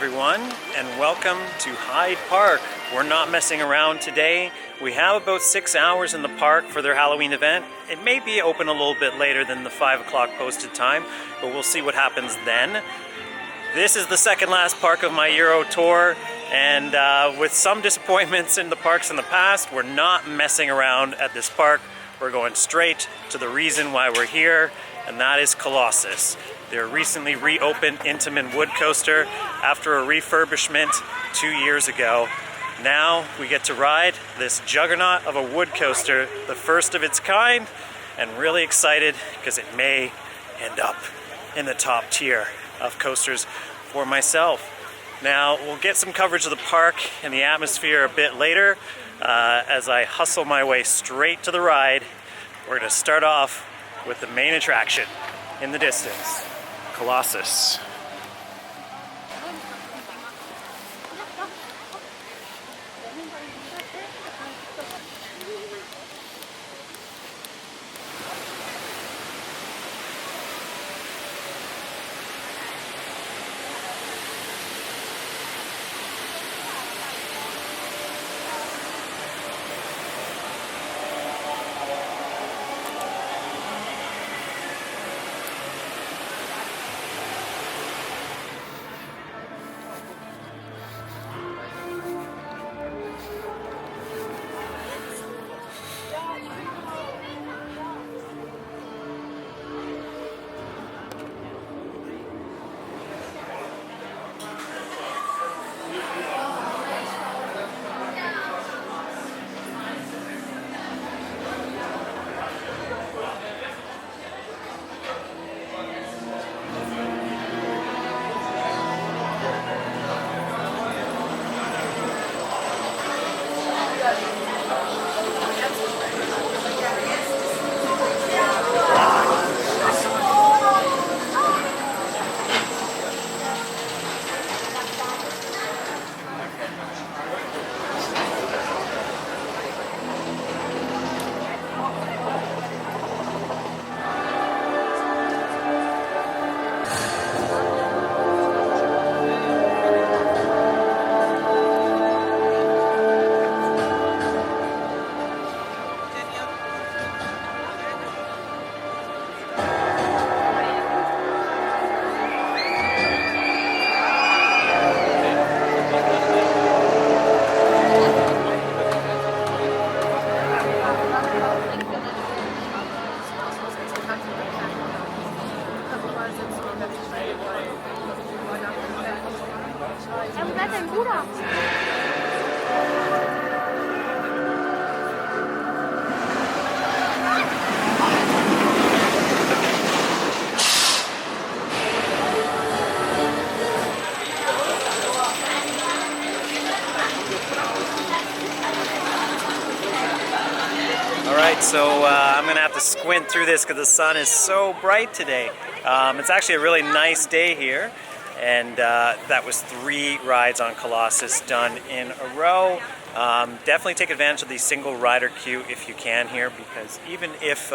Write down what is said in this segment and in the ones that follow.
everyone, and welcome to Hyde Park. We're not messing around today. We have about 6 hours in the park for their Halloween event. It may be open a little bit later than the 5 o'clock posted time, but we'll see what happens then. This is the second last park of my Euro tour, and with some disappointments in the parks in the past, we're not messing around at this park. We're going straight to the reason why we're here, and that is Colossus. Their recently reopened Intamin wood coaster after a refurbishment 2 years ago. Now we get to ride this juggernaut of a wood coaster, the first of its kind, and really excited because it may end up in the top tier of coasters for myself. Now we'll get some coverage of the park and the atmosphere a bit later as I hustle my way straight to the ride. We're going to start off with the main attraction in the distance. Colossus. So I'm gonna have to squint through this because the sun is so bright today. It's actually a really nice day here, and that was 3 rides on Colossus done in a row. Definitely take advantage of the single rider queue if you can here, because even if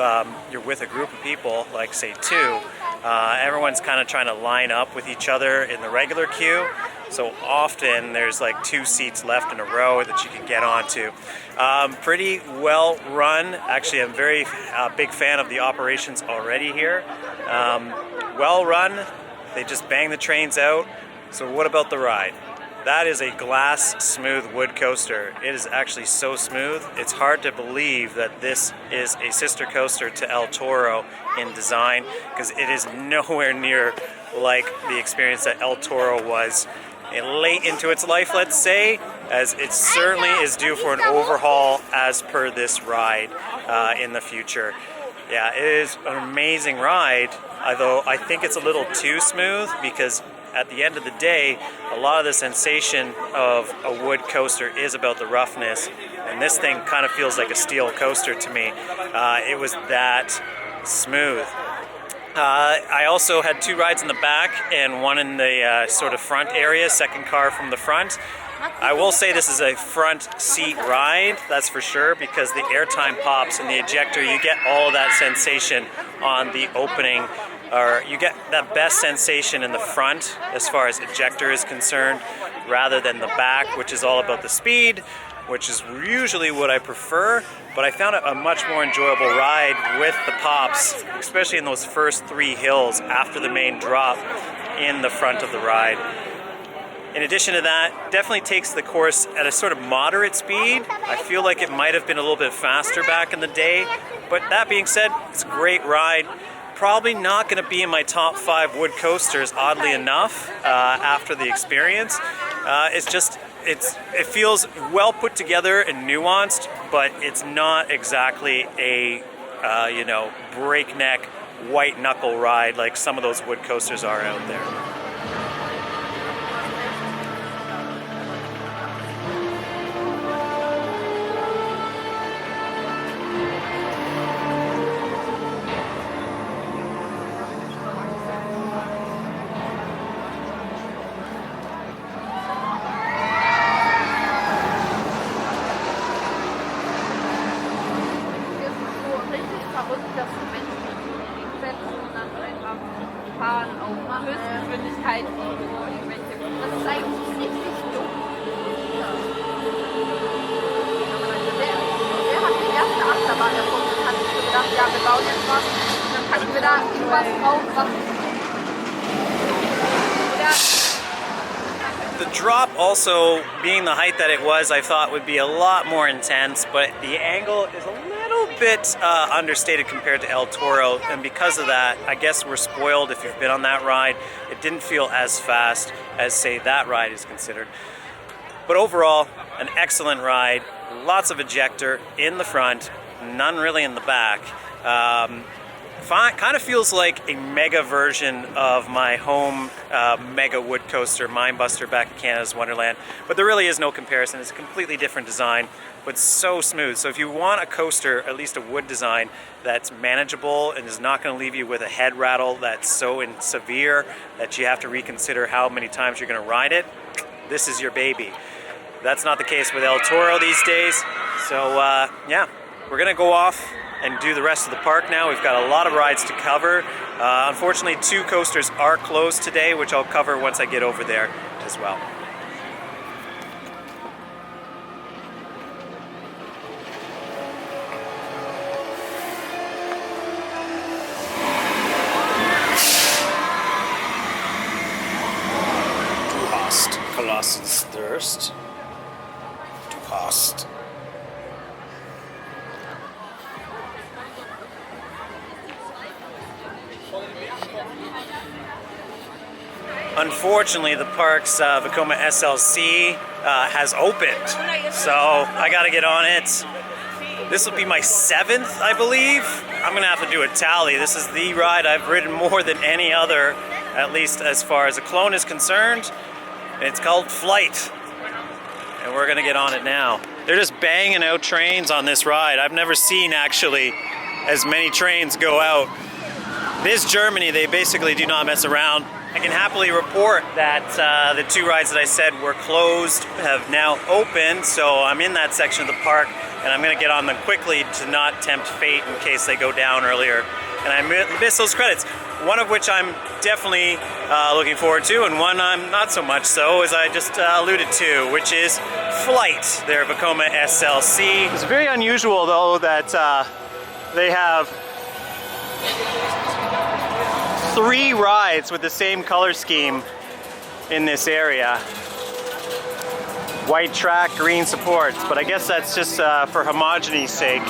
you're with a group of people, like say 2, everyone's kind of trying to line up with each other in the regular queue. So often there's like 2 seats left in a row that you can get onto. Pretty well run. Actually, I'm very big fan of the operations already here. Well run. They just bang the trains out. So what about the ride? That is a glass smooth wood coaster. It is actually so smooth. It's hard to believe that this is a sister coaster to El Toro in design, because it is nowhere near like the experience that El Toro was late into its life, let's say, as it certainly is due for an overhaul as per this ride in the future. Yeah, it is an amazing ride, although I think it's a little too smooth, because at the end of the day, a lot of the sensation of a wood coaster is about the roughness, and this thing kind of feels like a steel coaster to me. It was that smooth. I also had 2 rides in the back and one in the sort of front area, second car from the front. I will say this is a front seat ride, that's for sure, because the airtime pops in the ejector. You get all of that sensation on the opening you get that best sensation in the front as far as ejector is concerned, rather than the back, which is all about the speed, which is usually what I prefer. But I found it a much more enjoyable ride with the pops, especially in those first 3 hills after the main drop in the front of the ride. In addition to that, definitely takes the course at a sort of moderate speed. I feel like it might have been a little bit faster back in the day, but that being said, it's a great ride. Probably not going to be in my top 5 wood coasters, oddly enough, after the experience. It feels well put together and nuanced, but it's not exactly a breakneck white knuckle ride like some of those wood coasters are out there. Auf Höchstgeschwindigkeit irgendwelche. Das ist eigentlich richtig dumm. Der hat die erste Achterbahn erfunden und hat sich so gedacht, ja, wir bauen jetzt was. Und dann packen wir da irgendwas drauf, was. The drop also, being the height that it was, I thought would be a lot more intense, but the angle is a little bit understated compared to El Toro, and because of that, I guess we're spoiled if you've been on that ride. It didn't feel as fast as, say, that ride is considered. But overall, an excellent ride. Lots of ejector in the front, none really in the back. Kind of feels like a mega version of my home mega wood coaster, Mindbuster, back in Canada's Wonderland. But there really is no comparison. It's a completely different design, but so smooth. So if you want a coaster, at least a wood design, that's manageable and is not going to leave you with a head rattle that's so severe that you have to reconsider how many times you're going to ride it, this is your baby. That's not the case with El Toro these days. So yeah, we're going to go off and do the rest of the park now. We've got a lot of rides to cover. Unfortunately, 2 coasters are closed today, which I'll cover once I get over there as well. Du hast Colossus Thirst. Du hast. Unfortunately, the park's Vekoma SLC has opened, so I gotta get on it. This will be my 7th, I believe. I'm gonna have to do a tally. This is the ride I've ridden more than any other, at least as far as a clone is concerned. And it's called Flight, and we're gonna get on it now. They're just banging out trains on this ride. I've never seen, actually, as many trains go out. This Germany, they basically do not mess around. I can happily report that the 2 rides that I said were closed have now opened, so I'm in that section of the park, and I'm going to get on them quickly to not tempt fate in case they go down earlier. And I miss those credits, one of which I'm definitely looking forward to, and one I'm not so much so, as I just alluded to, which is Flight, their Vekoma SLC. It's very unusual, though, that they have 3 rides with the same color scheme in this area. White track, green supports, but I guess that's just for homogeneous sake.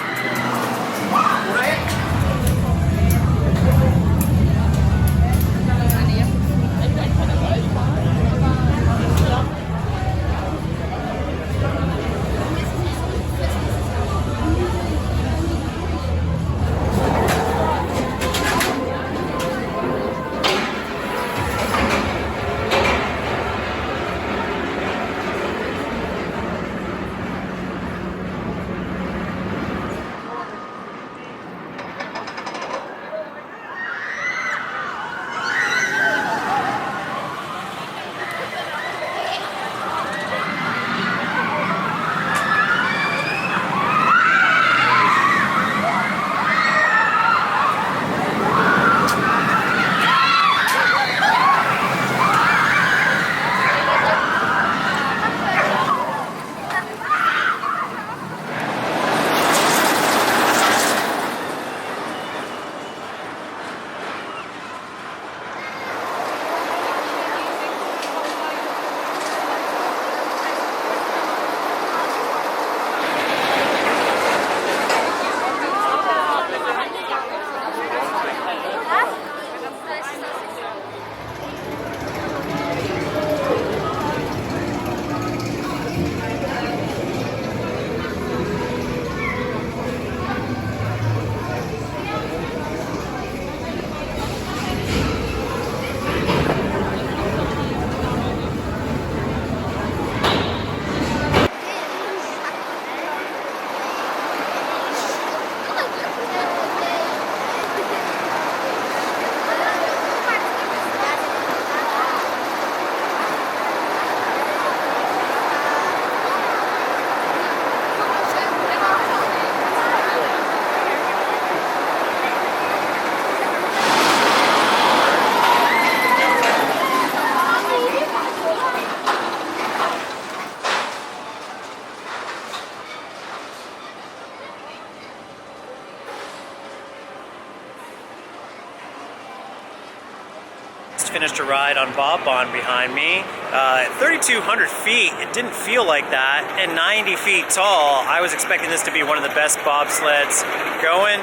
finished a ride on Bob Bond behind me. At 3,200 feet, it didn't feel like that, and 90 feet tall, I was expecting this to be one of the best bobsleds going.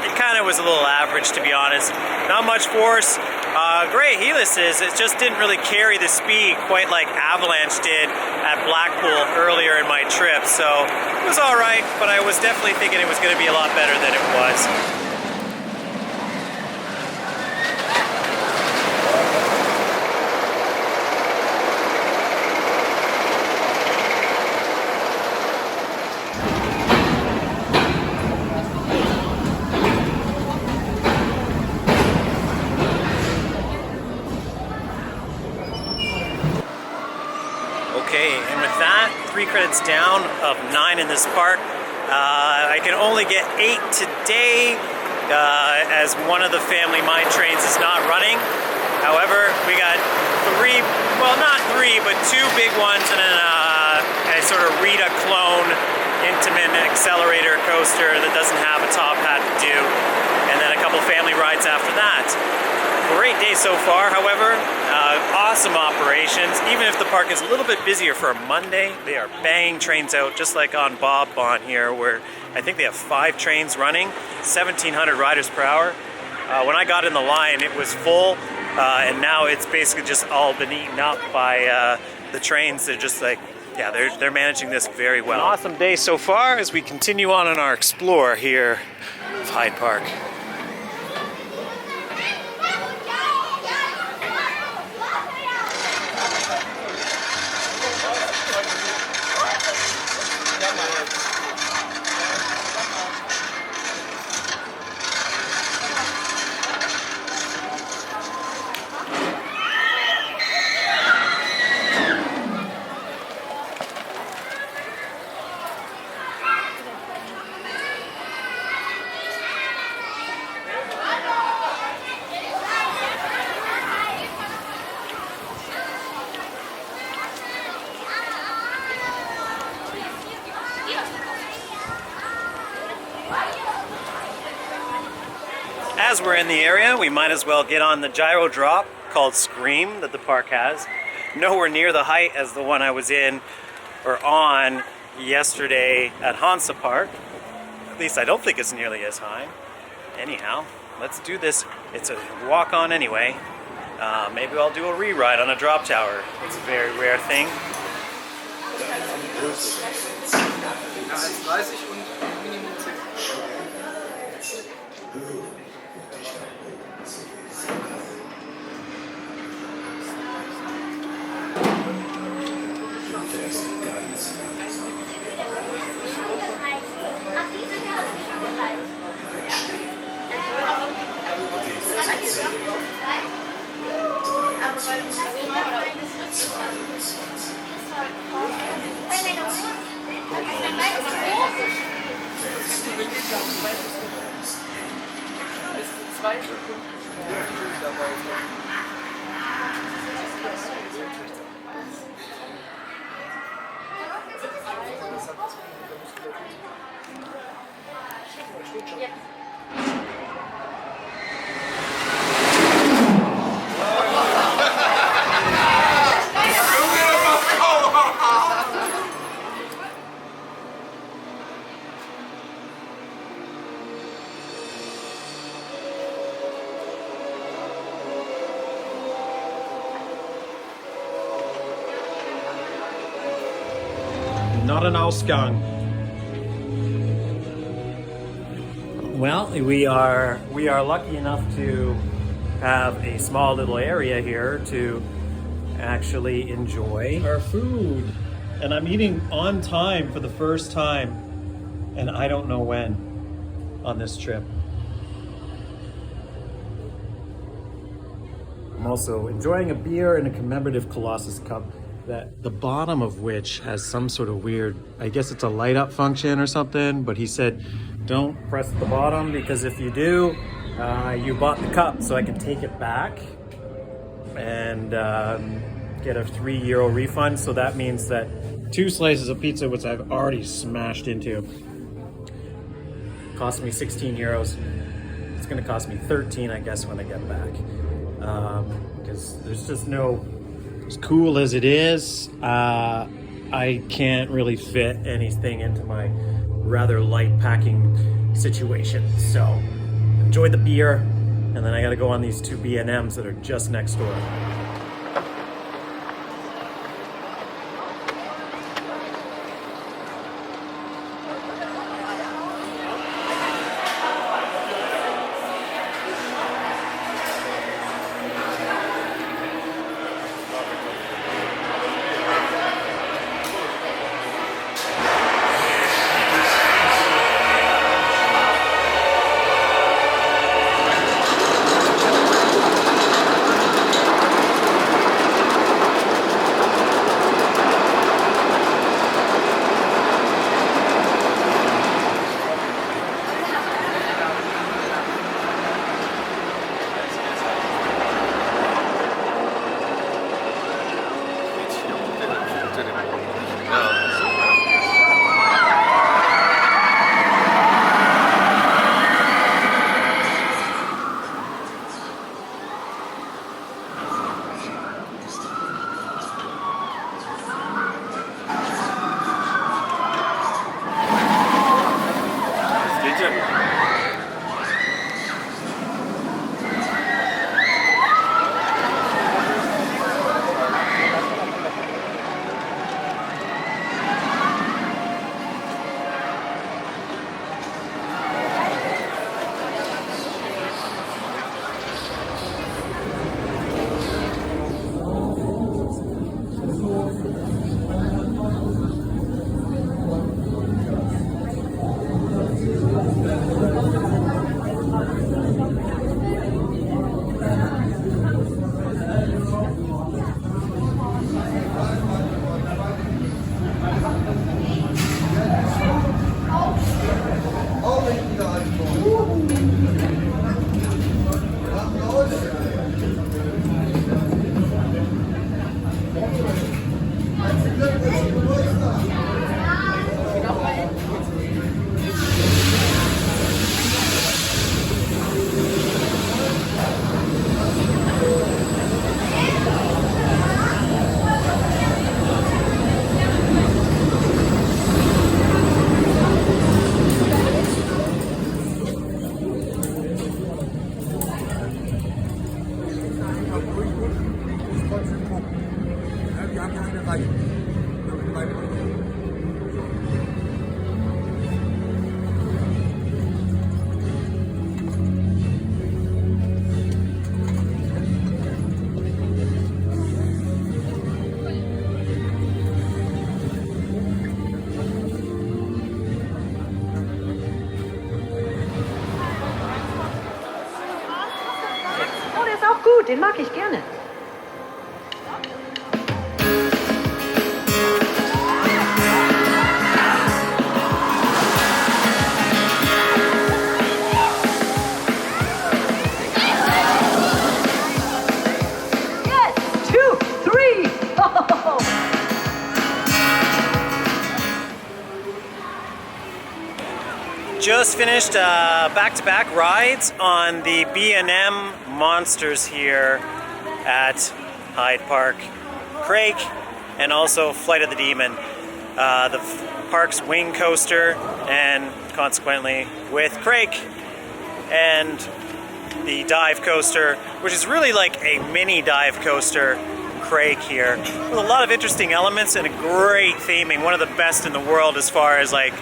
It kind of was a little average, to be honest. Not much force. Great helices, it just didn't really carry the speed quite like Avalanche did at Blackpool earlier in my trip. So it was all right, but I was definitely thinking it was going to be a lot better than it was. Okay, and with that, 3 credits down of 9 in this park. I can only get 8 today as one of the family mine trains is not running. However, we got 3, well not 3, but 2 big ones and then a sort of Rita clone Intamin accelerator coaster that doesn't have a top hat to do. And then a couple family rides after that. Great day so far, however. Awesome operations. Even if the park is a little bit busier for a Monday, they are banging trains out, just like on Bob Bond here, where I think they have 5 trains running, 1,700 riders per hour. When I got in the line, it was full, and now it's basically just all been eaten up by the trains. They're just like, yeah, they're managing this very well. An awesome day so far as we continue on our explore here of Hyde Park. As we're in the area, we might as well get on the gyro drop called Scream that the park has. Nowhere near the height as the one I was in or on yesterday at Hansa Park. At least I don't think it's nearly as high. Anyhow, let's do this. It's a walk on anyway. Maybe I'll do a re-ride on a drop tower. It's a very rare thing. Not an Ausgang. Well, we are lucky enough to have a small little area here to actually enjoy our food. And I'm eating on time for the first time, and I don't know when on this trip. I'm also enjoying a beer in a commemorative Colossus cup, that the bottom of which has some sort of weird, I guess it's a light up function or something, but he said don't press the bottom because if you do, you bought the cup, so I can take it back and get a €3 refund. So that means that 2 slices of pizza, which I've already smashed into, cost me €16. It's gonna cost me 13, I guess, when I get back. because there's just no, as cool as it is, I can't really fit anything into my rather light packing situation. So enjoy the beer, and then I gotta go on these 2 B&Ms that are just next door. Gut, den mag ich gerne. Yes, 2, 3. Just finished back-to-back rides on the B&M Monsters here at Hyde Park, Crake, and also Flight of the Demon. The park's wing coaster, and consequently with Crake, and the dive coaster, which is really like a mini dive coaster, Crake here, with a lot of interesting elements and a great theming, one of the best in the world as far as like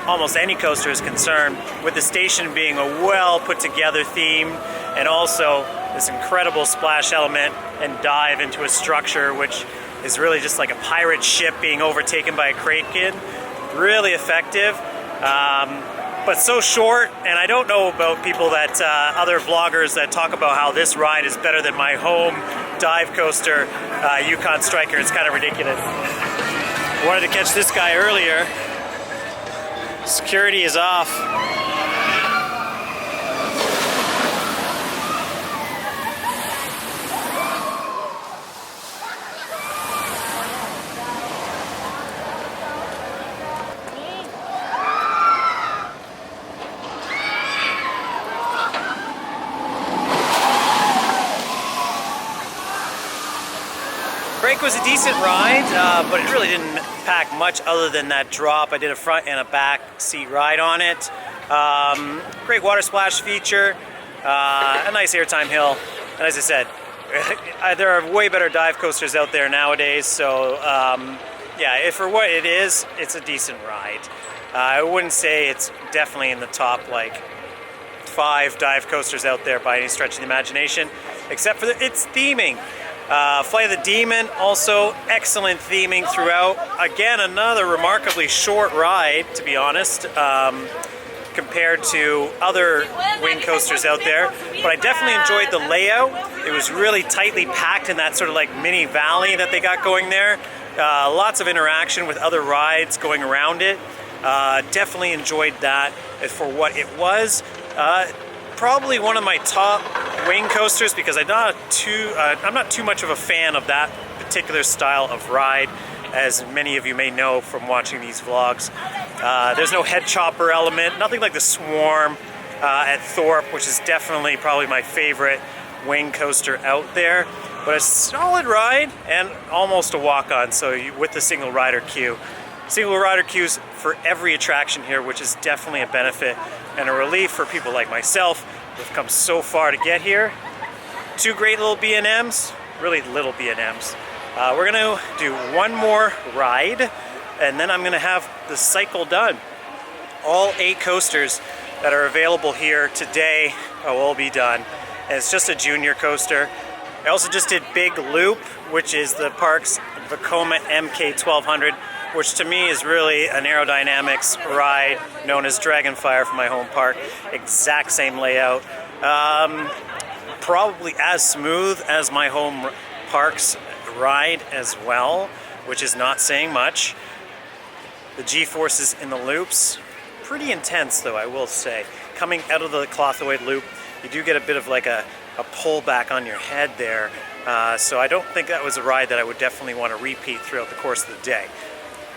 almost any coaster is concerned, with the station being a well put together theme, and also this incredible splash element and dive into a structure which is really just like a pirate ship being overtaken by a crate kid. Really effective, but so short, and I don't know about people that, other vloggers that talk about how this ride is better than my home dive coaster, Yukon Striker. It's kind of ridiculous. I wanted to catch this guy earlier. Security is off. bike was a decent ride, but it really didn't pack much other than that drop. I did a front and a back seat ride on it. Great water splash feature, a nice airtime hill, and as I said, there are way better dive coasters out there nowadays, so yeah, for what it is, it's a decent ride. I wouldn't say it's definitely in the top like 5 dive coasters out there by any stretch of the imagination, except for its theming. Flight of the Demon, also excellent theming throughout. Again, another remarkably short ride, to be honest, compared to other wing coasters out there. But I definitely enjoyed the layout. It was really tightly packed in that sort of like mini valley that they got going there. Lots of interaction with other rides going around it. Definitely enjoyed that for what it was. Probably one of my top wing coasters because I'm not too much of a fan of that particular style of ride, as many of you may know from watching these vlogs. There's no head chopper element, nothing like the Swarm at Thorpe, which is definitely probably my favorite wing coaster out there. But a solid ride and almost a walk-on, so with the single rider queue. Single rider queues for every attraction here, which is definitely a benefit and a relief for people like myself who've come so far to get here. 2 great little B&Ms, really little B&Ms. We're gonna do one more ride and then I'm gonna have the cycle done. All 8 coasters that are available here today will all be done. And it's just a junior coaster. I also just did Big Loop, which is the park's Vekoma MK1200, which to me is really an aerodynamics ride known as Dragonfire from my home park. Exact same layout. Probably as smooth as my home park's ride as well, which is not saying much. The G-forces in the loops, pretty intense though, I will say. Coming out of the Clothaway loop, you do get a bit of like a pull back on your head there. So I don't think that was a ride that I would definitely want to repeat throughout the course of the day.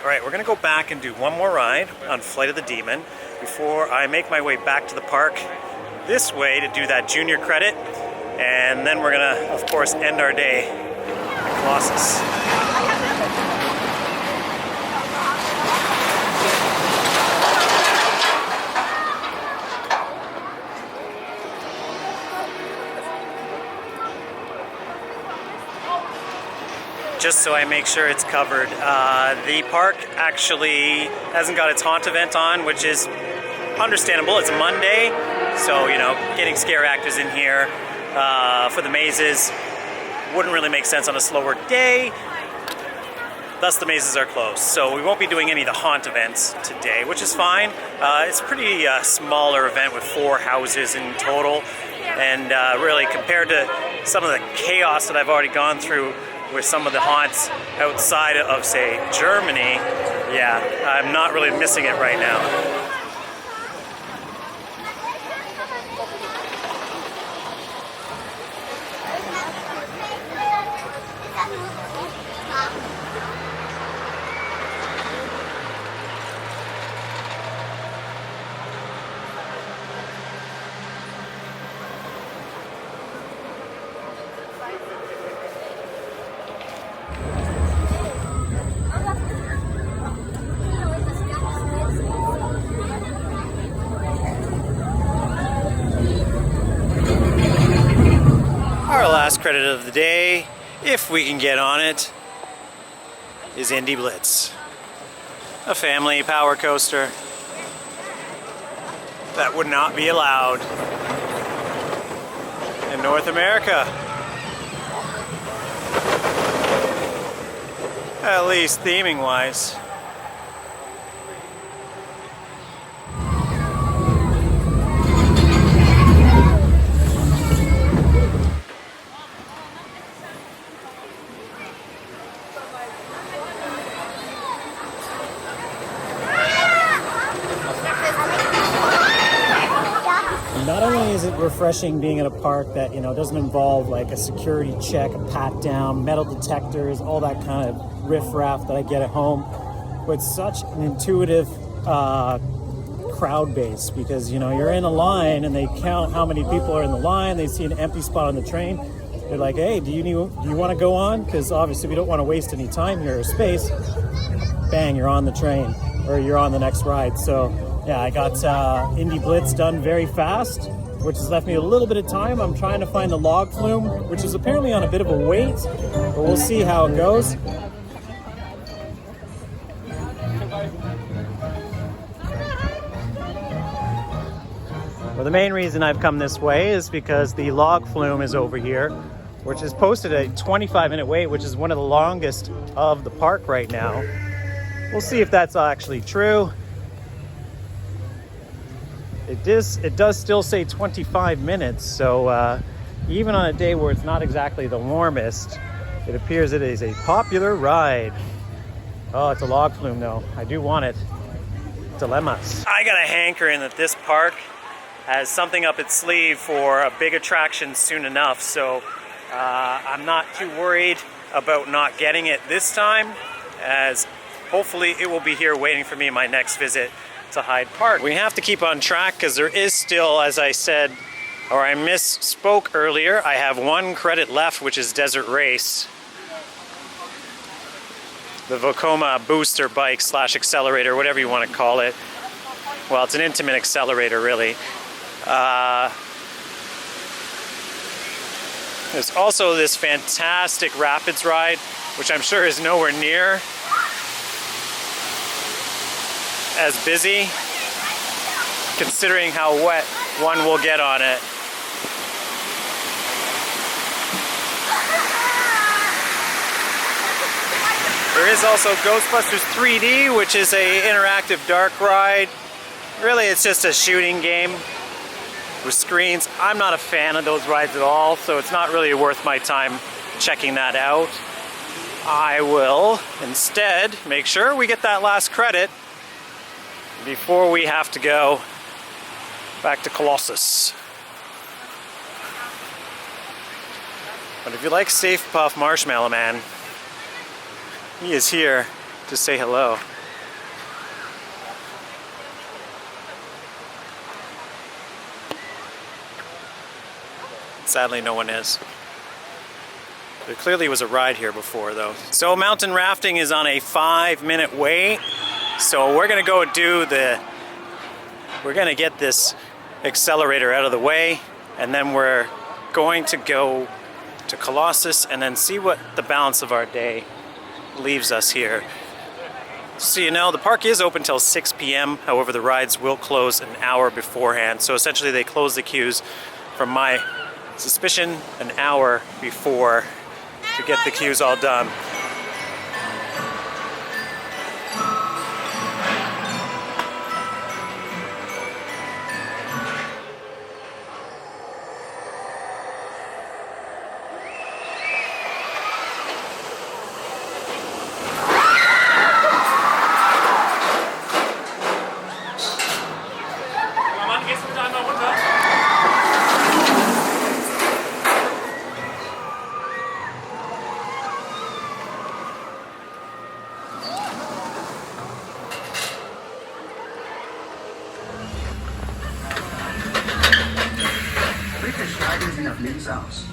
All right, we're gonna go back and do one more ride on Flight of the Demon before I make my way back to the park this way to do that junior credit. And then we're gonna, of course, end our day at Colossus. Just so I make sure it's covered. The park actually hasn't got its haunt event on, which is understandable. It's a Monday, so you know, getting scare actors in here for the mazes wouldn't really make sense on a slower day. Thus, the mazes are closed. So we won't be doing any of the haunt events today, which is fine. It's a pretty smaller event with 4 houses in total, and really compared to some of the chaos that I've already gone through with some of the haunts outside of, say, Germany, yeah, I'm not really missing it right now. Our last credit of the day, if we can get on it, is Indy Blitz. A family power coaster that would not be allowed in North America. At least theming wise. Not only is it refreshing being at a park that, you know, doesn't involve like a security check, a pat down, metal detectors, all that kind of riff-raff that I get at home, but it's such an intuitive crowd base because, you know, you're in a line and they count how many people are in the line, they see an empty spot on the train, They're like, hey, do you want to go on? Because obviously we don't want to waste any time here or space. Bang, you're on the train, or you're on the next ride. So yeah, I got Indy Blitz done very fast, which has left me a little bit of time. I'm trying to find the log flume, which is apparently on a bit of a wait, but we'll see how it goes. Well, the main reason I've come this way is because the log flume is over here, which is posted a 25-minute wait, which is one of the longest of the park right now. We'll see if that's actually true. It does still say 25 minutes, so even on a day where it's not exactly the warmest, it appears it is a popular ride. Oh, it's a log flume though. I do want it. Dilemmas. I got a hankering that this park has something up its sleeve for a big attraction soon enough, so I'm not too worried about not getting it this time, as hopefully it will be here waiting for me in my next visit to Hyde Park. We have to keep on track because there is still, as I said, or I misspoke earlier, I have 1 credit left, which is Desert Race. The Vekoma booster bike / accelerator, whatever you want to call it. Well, it's an intimate accelerator, really. There's also this fantastic rapids ride, which I'm sure is nowhere near as busy, considering how wet one will get on it. There is also Ghostbusters 3D, which is an interactive dark ride. Really, it's just a shooting game with screens. I'm not a fan of those rides at all, so it's not really worth my time checking that out. I will instead make sure we get that last credit before we have to go back to Colossus. But if you like Safe Puff Marshmallow Man, he is here to say hello. Sadly, no one is. There clearly was a ride here before, though. So mountain rafting is on a 5-minute wait. So we're gonna go do we're gonna get this accelerator out of the way, and then we're going to go to Colossus and then see what the balance of our day leaves us here. So you know, the park is open till 6 p.m. However, the rides will close an hour beforehand. So essentially they close the queues, from my suspicion, an hour before to get the queues all done. Bitte steigen Sie nach links aus.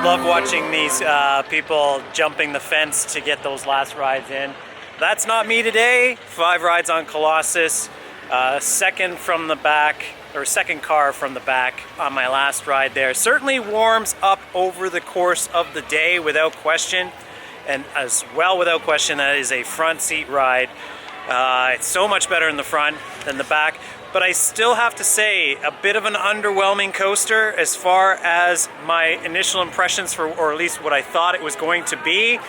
Love watching these people jumping the fence to get those last rides in. That's not me today. 5 rides on Colossus. Second from the back, or second car from the back on my last ride there. Certainly warms up over the course of the day without question. And as well, without question, that is a front seat ride. It's so much better in the front than the back. But I still have to say, a bit of an underwhelming coaster as far as my initial impressions for, or at least what I thought it was going to be.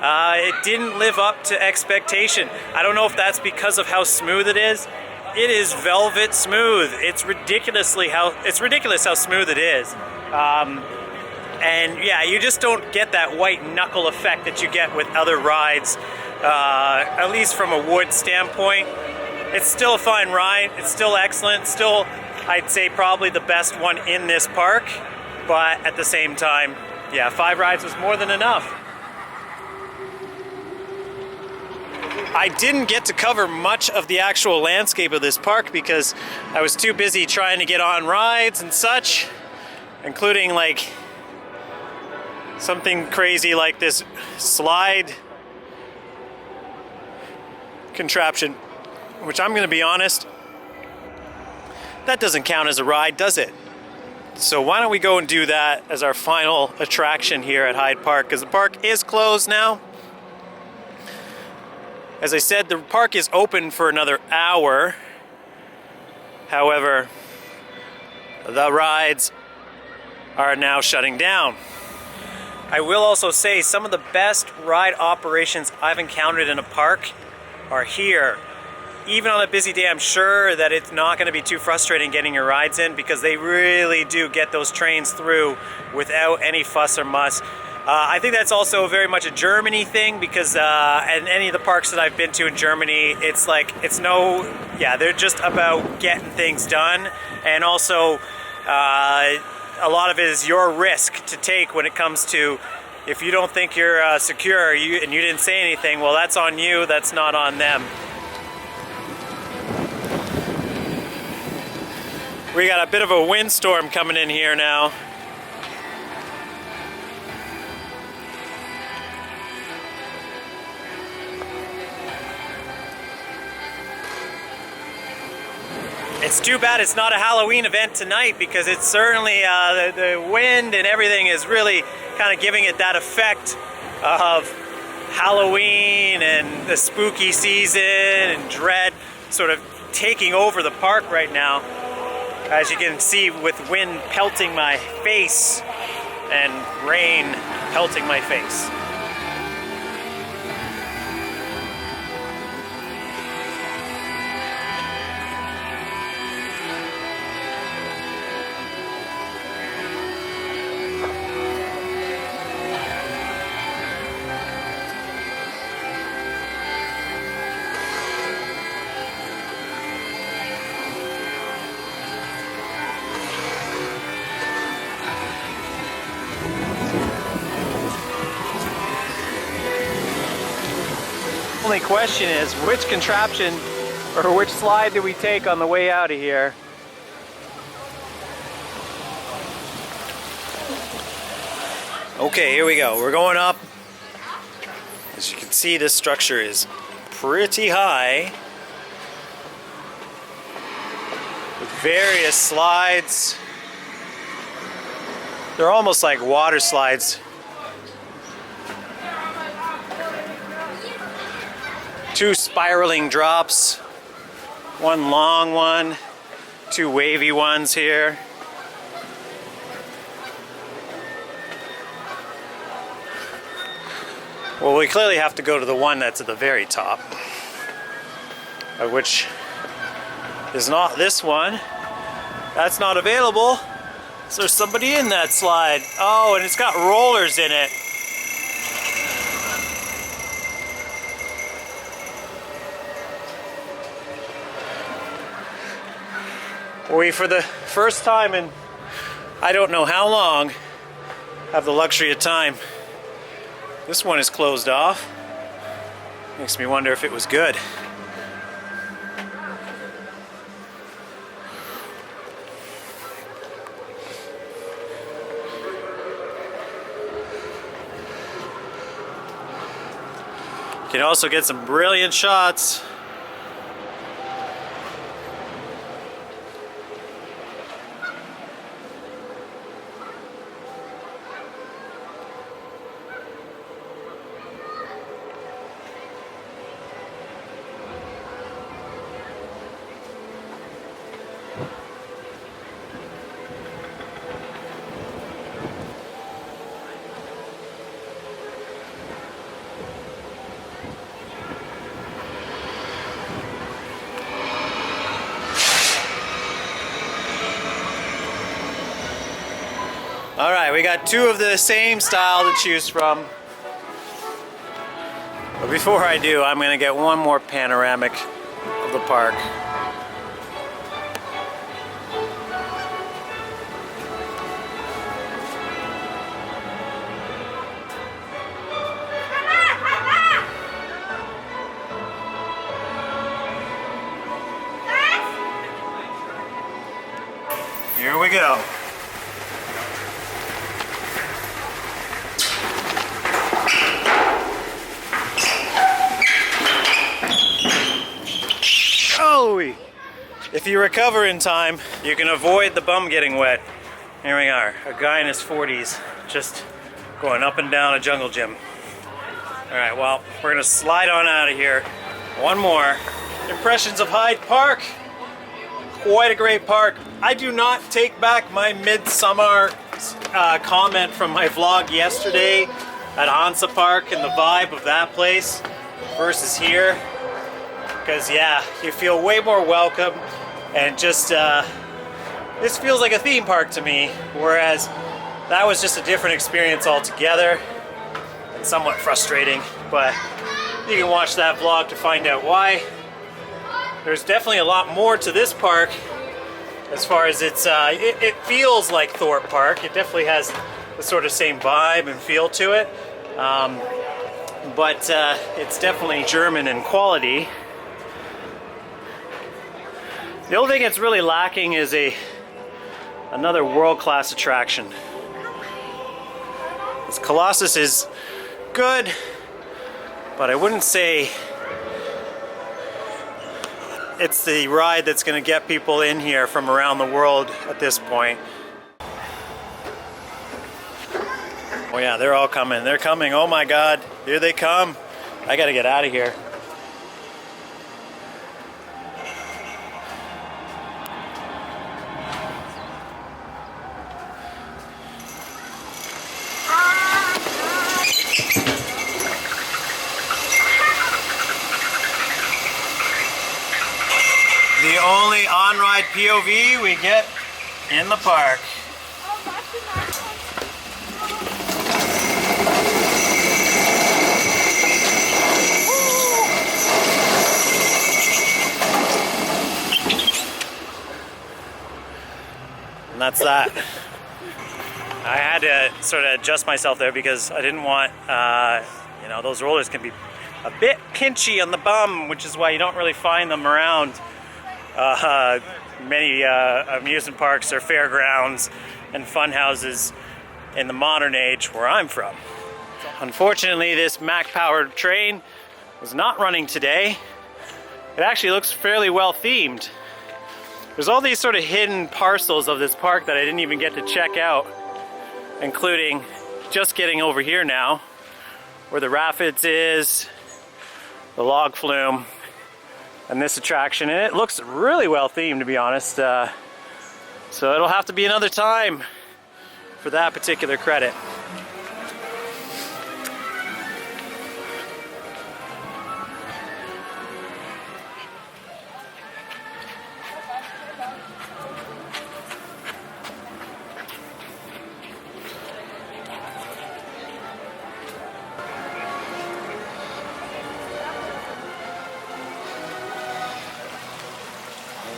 It didn't live up to expectation. I don't know if that's because of how smooth it is. It is velvet smooth. It's ridiculous how smooth it is. And yeah, you just don't get that white knuckle effect that you get with other rides, at least from a wood standpoint. It's still a fine ride. It's still excellent. Still, I'd say probably the best one in this park. But at the same time, yeah, 5 rides was more than enough. I didn't get to cover much of the actual landscape of this park because I was too busy trying to get on rides and such, including like something crazy like this slide contraption, which I'm going to be honest, that doesn't count as a ride, does it? So why don't we go and do that as our final attraction here at Hyde Park, because the park is closed now. As I said, the park is open for another hour. However, the rides are now shutting down. I will also say some of the best ride operations I've encountered in a park are here. Even on a busy day, I'm sure that it's not going to be too frustrating getting your rides in because they really do get those trains through without any fuss or muss. I think that's also very much a Germany thing because in any of the parks that I've been to in Germany, it's like, they're just about getting things done. And also, a lot of it is your risk to take when it comes to, if you don't think you're secure and you didn't say anything, well, that's on you, that's not on them. We got a bit of a windstorm coming in here now. It's too bad it's not a Halloween event tonight because it's certainly, the wind and everything is really kind of giving it that effect of Halloween and the spooky season and dread sort of taking over the park right now. As you can see, with wind pelting my face and rain pelting my face. Only question is, which contraption or which slide do we take on the way out of here? Okay, here we go. We're going up. As you can see, this structure is pretty high with various slides. They're almost like water slides. 2 spiraling drops, 1 long one, 2 wavy ones here. Well, we clearly have to go to the one that's at the very top, which is not this one. That's not available. So there's somebody in that slide. Oh, and it's got rollers in it. We, for the first time in I don't know how long, have the luxury of time. This one is closed off. Makes me wonder if it was good. Can also get some brilliant shots. All right, we got two of the same style to choose from. But before I do, I'm gonna get one more panoramic of the park. Here we go. If you recover in time, you can avoid the bum getting wet. Here we are, a guy in his 40s, just going up and down a jungle gym. All right, well, we're gonna slide on out of here. One more. Impressions of Hyde Park. Quite a great park. I do not take back my midsummer comment from my vlog yesterday at Heide Park and the vibe of that place versus here. Because yeah, you feel way more welcome, and just this feels like a theme park to me, whereas that was just a different experience altogether and somewhat frustrating. But you can watch that vlog to find out why. There's definitely a lot more to this park as far as it feels like Thorpe Park. It definitely has the sort of same vibe and feel to it, but it's definitely German in quality. The only thing that's really lacking is another world-class attraction. This Colossus is good, but I wouldn't say it's the ride that's going to get people in here from around the world at this point. Oh yeah, they're all coming. They're coming. Oh my God, here they come. I got to get out of here. The only on-ride POV we get in the park. And that's that. I had to sort of adjust myself there because I didn't want, you know, those rollers can be a bit pinchy on the bum, which is why you don't really find them around many amusement parks or fairgrounds and fun houses in the modern age where I'm from. Unfortunately, this Mack-powered train was not running today. It actually looks fairly well themed. There's all these sort of hidden parcels of this park that I didn't even get to check out, including just getting over here now, where the rapids is, the log flume, and this attraction, and it looks really well themed, to be honest. So it'll have to be another time for that particular credit.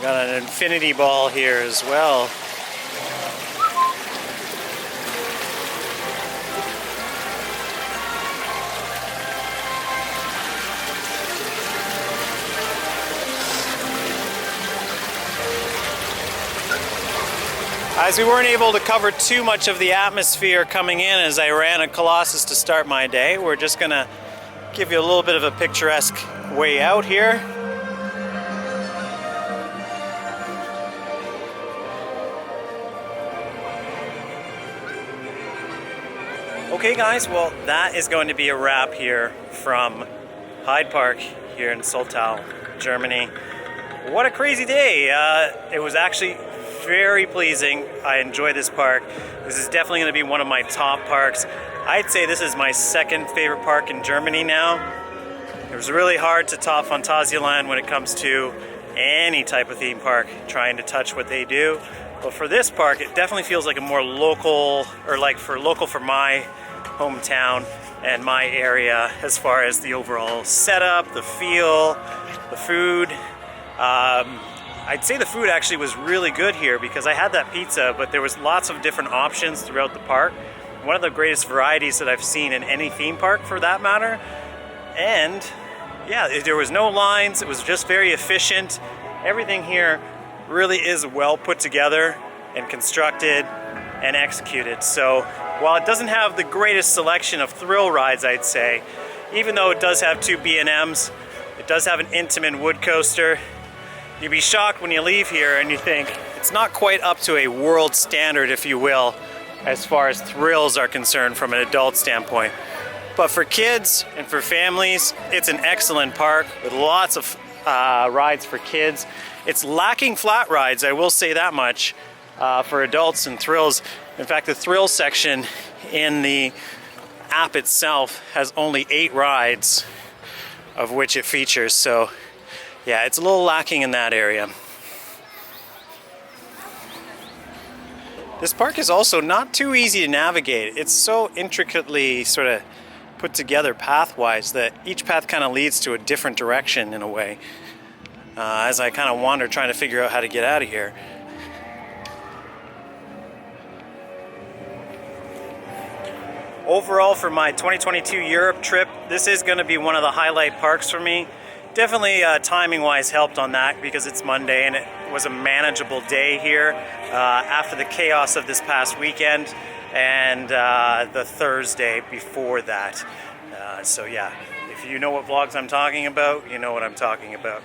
Got an infinity ball here as well. As we weren't able to cover too much of the atmosphere coming in as I ran a Colossus to start my day, we're just gonna give you a little bit of a picturesque way out here. Okay guys, well that is going to be a wrap here from Heide Park here in Soltau, Germany. What a crazy day. It was actually very pleasing. I enjoy this park. This is definitely going to be one of my top parks. I'd say this is my second favorite park in Germany now. It was really hard to top Phantasialand when it comes to any type of theme park, trying to touch what they do. But for this park, it definitely feels like a more local, or like local for my hometown and my area as far as the overall setup, the feel, the food. I'd say the food actually was really good here because I had that pizza, but there was lots of different options throughout the park. One of the greatest varieties that I've seen in any theme park for that matter. And yeah, there was no lines, it was just very efficient. Everything here really is well put together and constructed and executed. So while it doesn't have the greatest selection of thrill rides, I'd say, even though it does have 2 B&Ms, it does have an Intamin wood coaster. You'd be shocked when you leave here and you think it's not quite up to a world standard, if you will, as far as thrills are concerned from an adult standpoint. But for kids and for families, it's an excellent park with lots of rides for kids. It's lacking flat rides, I will say that much, for adults and thrills. In fact, the thrill section in the app itself has only 8 rides of which it features. So yeah, it's a little lacking in that area. This park is also not too easy to navigate. It's so intricately sort of put together path-wise that each path kind of leads to a different direction in a way. As I kind of wander trying to figure out how to get out of here. Overall, for my 2022 Europe trip, this is going to be one of the highlight parks for me. Definitely timing-wise helped on that because it's Monday and it was a manageable day here after the chaos of this past weekend and the Thursday before that. So yeah, if you know what vlogs I'm talking about, you know what I'm talking about.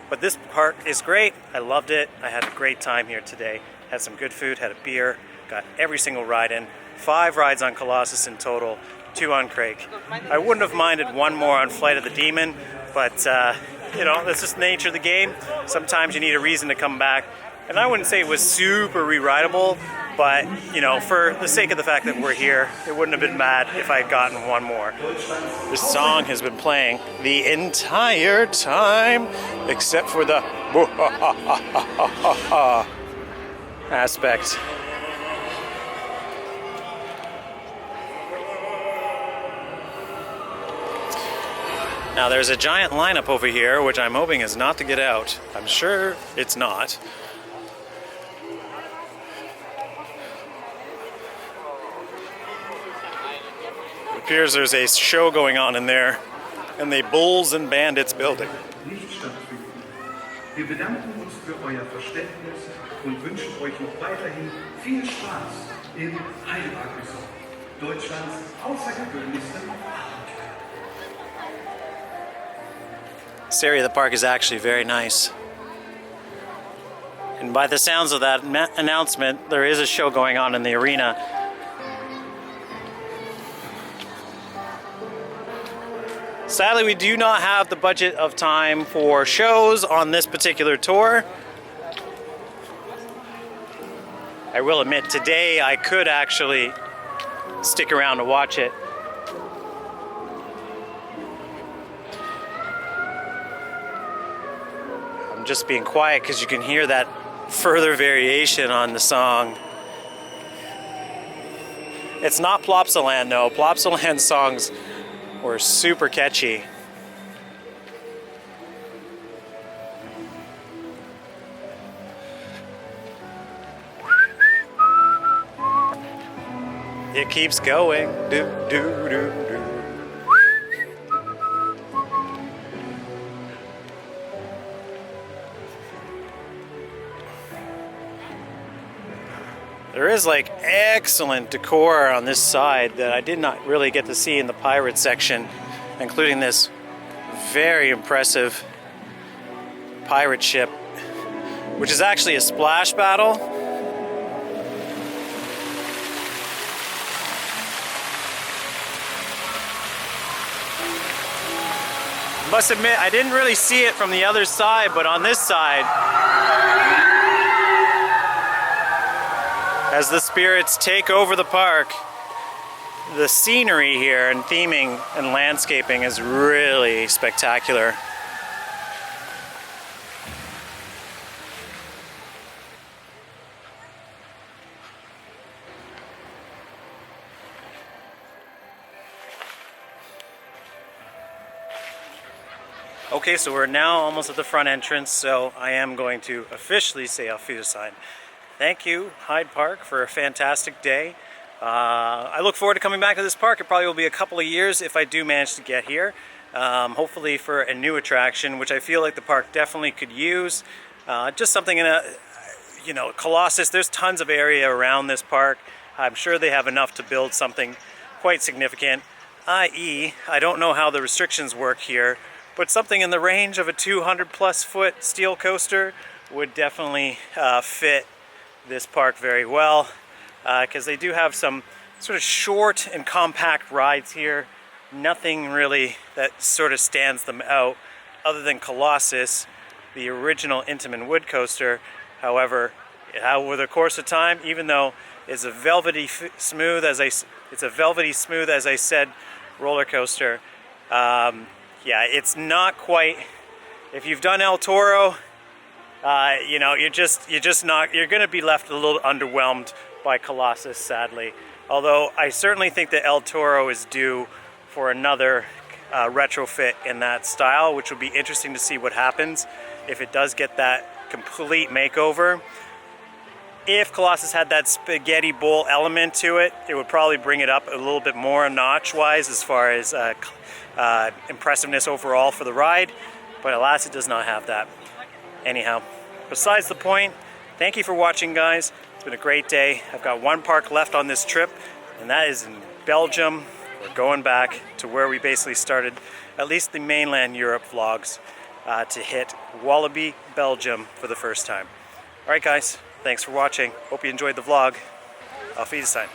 But this park is great. I loved it. I had a great time here today. Had some good food, had a beer, got every single ride in. 5 rides on Colossus in total, 2 on Crake. I wouldn't have minded 1 more on Flight of the Demon, but you know, that's just the nature of the game. Sometimes you need a reason to come back. And I wouldn't say it was super re-rideable, but you know, for the sake of the fact that we're here, it wouldn't have been bad if I had gotten 1 more. This song has been playing the entire time, except for the aspect. Now there's a giant lineup over here, which I'm hoping is not to get out. I'm sure it's not. It appears there's a show going on in there, and the Bulls and Bandits building. Nicht stattfinden. Wir bedanken uns für euer Verständnis und wünschen euch noch weiterhin viel Spaß im Heide Park, Deutschlands außergewöhnlichsten Abenteuer. This area of the park is actually very nice. And by the sounds of that announcement, there is a show going on in the arena. Sadly, we do not have the budget of time for shows on this particular tour. I will admit, today I could actually stick around to watch it. I'm just being quiet because you can hear that further variation on the song. It's not Plopsaland though. Plopsaland songs were super catchy. It keeps going. Do, do, do, do. There is like excellent decor on this side that I did not really get to see in the pirate section. including this very impressive pirate ship, which is actually a splash battle. Must admit, I didn't really see it from the other side, but on this side, as the spirits take over the park, the scenery here and theming and landscaping is really spectacular. Okay, so we're now almost at the front entrance, so I am going to officially say Auf Wiedersehen. Thank you, Heide Park, for a fantastic day. I look forward to coming back to this park. It probably will be a couple of years if I do manage to get here. Hopefully for a new attraction, which I feel like the park definitely could use. Just something in a, Colossus, there's tons of area around this park. I'm sure they have enough to build something quite significant, i.e., I don't know how the restrictions work here, but something in the range of a 200+ foot steel coaster would definitely fit this park very well, because they do have some sort of short and compact rides here. Nothing really that sort of stands them out other than Colossus, the original Intamin wood coaster. However, over the course of time, even though it's a velvety smooth, as I said, roller coaster, yeah, it's not quite. If you've done El Toro, you're going to be left a little underwhelmed by Colossus, sadly. Although I certainly think that El Toro is due for another retrofit in that style, which will be interesting to see what happens if it does get that complete makeover. If Colossus had that spaghetti bowl element to it, it would probably bring it up a little bit more notch-wise as far as impressiveness overall for the ride, but alas, it does not have that. Anyhow, besides the point, thank you for watching, guys. It's been a great day. I've got one park left on this trip, and that is in Belgium. We're going back to where we basically started, at least the mainland Europe vlogs, to hit Wallaby, Belgium for the first time. All right, guys, thanks for watching. Hope you enjoyed the vlog. Auf Wiedersehen.